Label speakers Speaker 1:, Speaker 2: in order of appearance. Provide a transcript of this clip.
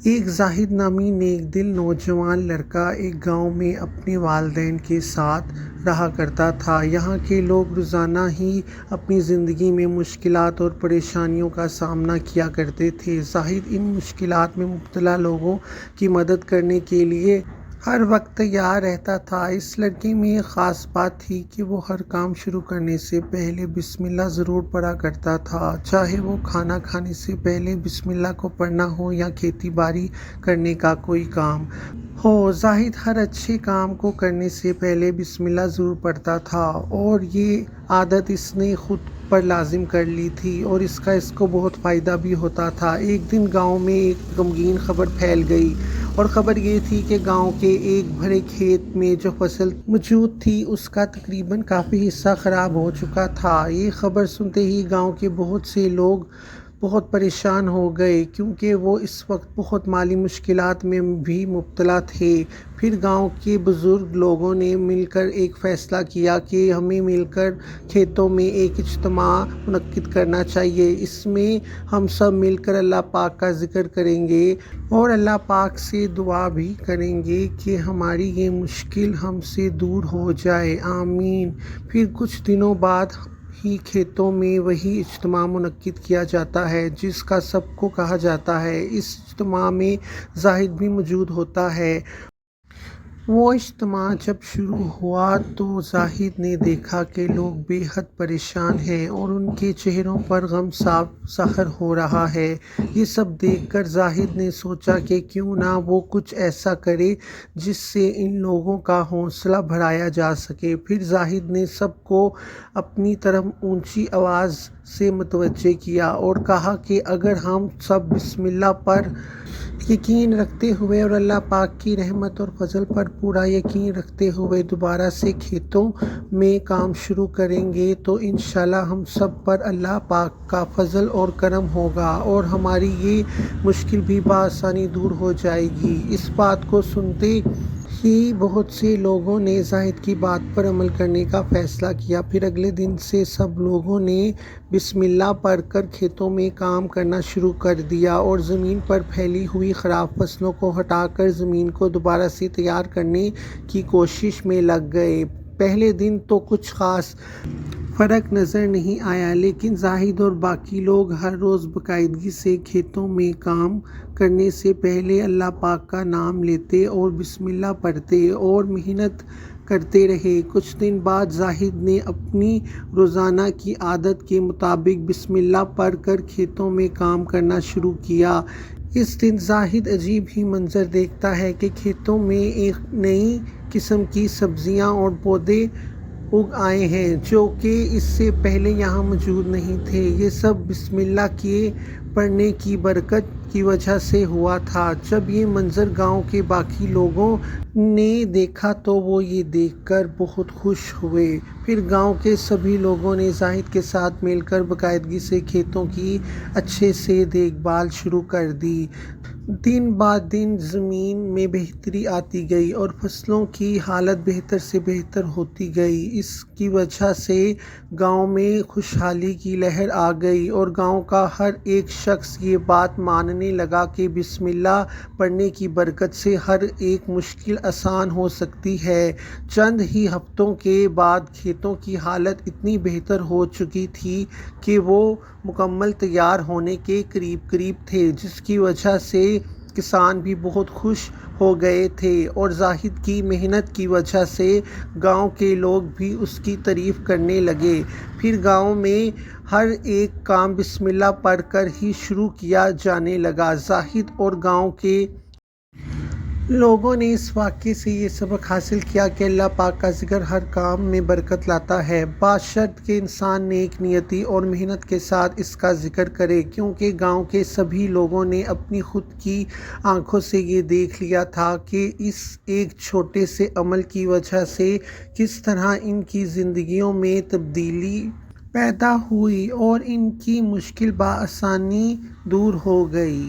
Speaker 1: ایک زاہد نامی نیک دل نوجوان لڑکا ایک گاؤں میں اپنے والدین کے ساتھ رہا کرتا تھا۔ یہاں کے لوگ روزانہ ہی اپنی زندگی میں مشکلات اور پریشانیوں کا سامنا کیا کرتے تھے۔ زاہد ان مشکلات میں مبتلا لوگوں کی مدد کرنے کے لیے ہر وقت تیار رہتا تھا۔ اس لڑکے میں ایک خاص بات تھی کہ وہ ہر کام شروع کرنے سے پہلے بسم اللہ ضرور پڑھا کرتا تھا، چاہے وہ کھانا کھانے سے پہلے بسم اللہ کو پڑھنا ہو یا کھیتی باڑی کرنے کا کوئی کام ہو۔ زاہد ہر اچھے کام کو کرنے سے پہلے بسم اللہ ضرور پڑھتا تھا اور یہ عادت اس نے خود پر لازم کر لی تھی اور اس کو بہت فائدہ بھی ہوتا تھا۔ ایک دن گاؤں میں ایک غمگین خبر پھیل گئی اور خبر یہ تھی کہ گاؤں کے ایک بڑے کھیت میں جو فصل موجود تھی اس کا تقریباً کافی حصہ خراب ہو چکا تھا۔ یہ خبر سنتے ہی گاؤں کے بہت سے لوگ بہت پریشان ہو گئے کیونکہ وہ اس وقت بہت مالی مشکلات میں بھی مبتلا تھے۔ پھر گاؤں کے بزرگ لوگوں نے مل کر ایک فیصلہ کیا کہ ہمیں مل کر کھیتوں میں ایک اجتماع منعقد کرنا چاہیے۔ اس میں ہم سب مل کر اللہ پاک کا ذکر کریں گے اور اللہ پاک سے دعا بھی کریں گے کہ ہماری یہ مشکل ہم سے دور ہو جائے، آمین۔ پھر کچھ دنوں بعد ہی کھیتوں میں وہی اجتماع منعقد کیا جاتا ہے جس کا سب کو کہا جاتا ہے۔ اس اجتماع میں زاہد بھی موجود ہوتا ہے۔ وہ اجتماع جب شروع ہوا تو زاہد نے دیکھا کہ لوگ بے حد پریشان ہیں اور ان کے چہروں پر غم صاف ظاہر ہو رہا ہے۔ یہ سب دیکھ کر زاہد نے سوچا کہ کیوں نہ وہ کچھ ایسا کرے جس سے ان لوگوں کا حوصلہ بڑھایا جا سکے۔ پھر زاہد نے سب کو اپنی طرف اونچی آواز سے متوجہ کیا اور کہا کہ اگر ہم سب بسم اللہ پر یقین رکھتے ہوئے اور اللہ پاک کی رحمت اور فضل پر پورا یقین رکھتے ہوئے دوبارہ سے کھیتوں میں کام شروع کریں گے تو انشاءاللہ ہم سب پر اللہ پاک کا فضل اور کرم ہوگا اور ہماری یہ مشکل بھی بآسانی دور ہو جائے گی۔ اس بات کو سنتے ہی بہت سے لوگوں نے زاہد کی بات پر عمل کرنے کا فیصلہ کیا۔ پھر اگلے دن سے سب لوگوں نے بسم اللہ پڑھ کر کھیتوں میں کام کرنا شروع کر دیا اور زمین پر پھیلی ہوئی خراب فصلوں کو ہٹا کر زمین کو دوبارہ سے تیار کرنے کی کوشش میں لگ گئے۔ پہلے دن تو کچھ خاص فرق نظر نہیں آیا لیکن زاہد اور باقی لوگ ہر روز باقاعدگی سے کھیتوں میں کام کرنے سے پہلے اللہ پاک کا نام لیتے اور بسم اللہ پڑھتے اور محنت کرتے رہے۔ کچھ دن بعد زاہد نے اپنی روزانہ کی عادت کے مطابق بسم اللہ پڑھ کر کھیتوں میں کام کرنا شروع کیا۔ اس دن زاہد عجیب ہی منظر دیکھتا ہے کہ کھیتوں میں ایک نئی قسم کی سبزیاں اور پودے اگ آئے ہیں جو کہ اس سے پہلے یہاں موجود نہیں تھے۔ یہ سب بسم اللہ کے پڑھنے کی برکت کی وجہ سے ہوا تھا۔ جب یہ منظر گاؤں کے باقی لوگوں نے دیکھا تو وہ یہ دیکھ کر بہت خوش ہوئے۔ پھر گاؤں کے سبھی لوگوں نے زاہد کے ساتھ مل کر باقاعدگی سے کھیتوں کی اچھے سے دیکھ بھال شروع کر دی۔ دن بعد دن زمین میں بہتری آتی گئی اور فصلوں کی حالت بہتر سے بہتر ہوتی گئی۔ اس کی وجہ سے گاؤں میں خوشحالی کی لہر آ گئی اور گاؤں کا ہر ایک شخص یہ بات ماننے لگا کہ بسم اللہ پڑھنے کی برکت سے ہر ایک مشکل آسان ہو سکتی ہے۔ چند ہی ہفتوں کے بعد کھیتوں کی حالت اتنی بہتر ہو چکی تھی کہ وہ مکمل تیار ہونے کے قریب تھے جس کی وجہ سے کسان بھی بہت خوش ہو گئے تھے اور زاہد کی محنت کی وجہ سے گاؤں کے لوگ بھی اس کی تعریف کرنے لگے۔ پھر گاؤں میں ہر ایک کام بسم اللہ پڑھ کر ہی شروع کیا جانے لگا۔ زاہد اور گاؤں کے لوگوں نے اس واقعے سے یہ سبق حاصل کیا کہ اللہ پاک کا ذکر ہر کام میں برکت لاتا ہے، بشرط کہ انسان نیک نیتی اور محنت کے ساتھ اس کا ذکر کرے، کیونکہ گاؤں کے سبھی لوگوں نے اپنی خود کی آنکھوں سے یہ دیکھ لیا تھا کہ اس ایک چھوٹے سے عمل کی وجہ سے کس طرح ان کی زندگیوں میں تبدیلی پیدا ہوئی اور ان کی مشکل بآسانی دور ہو گئی۔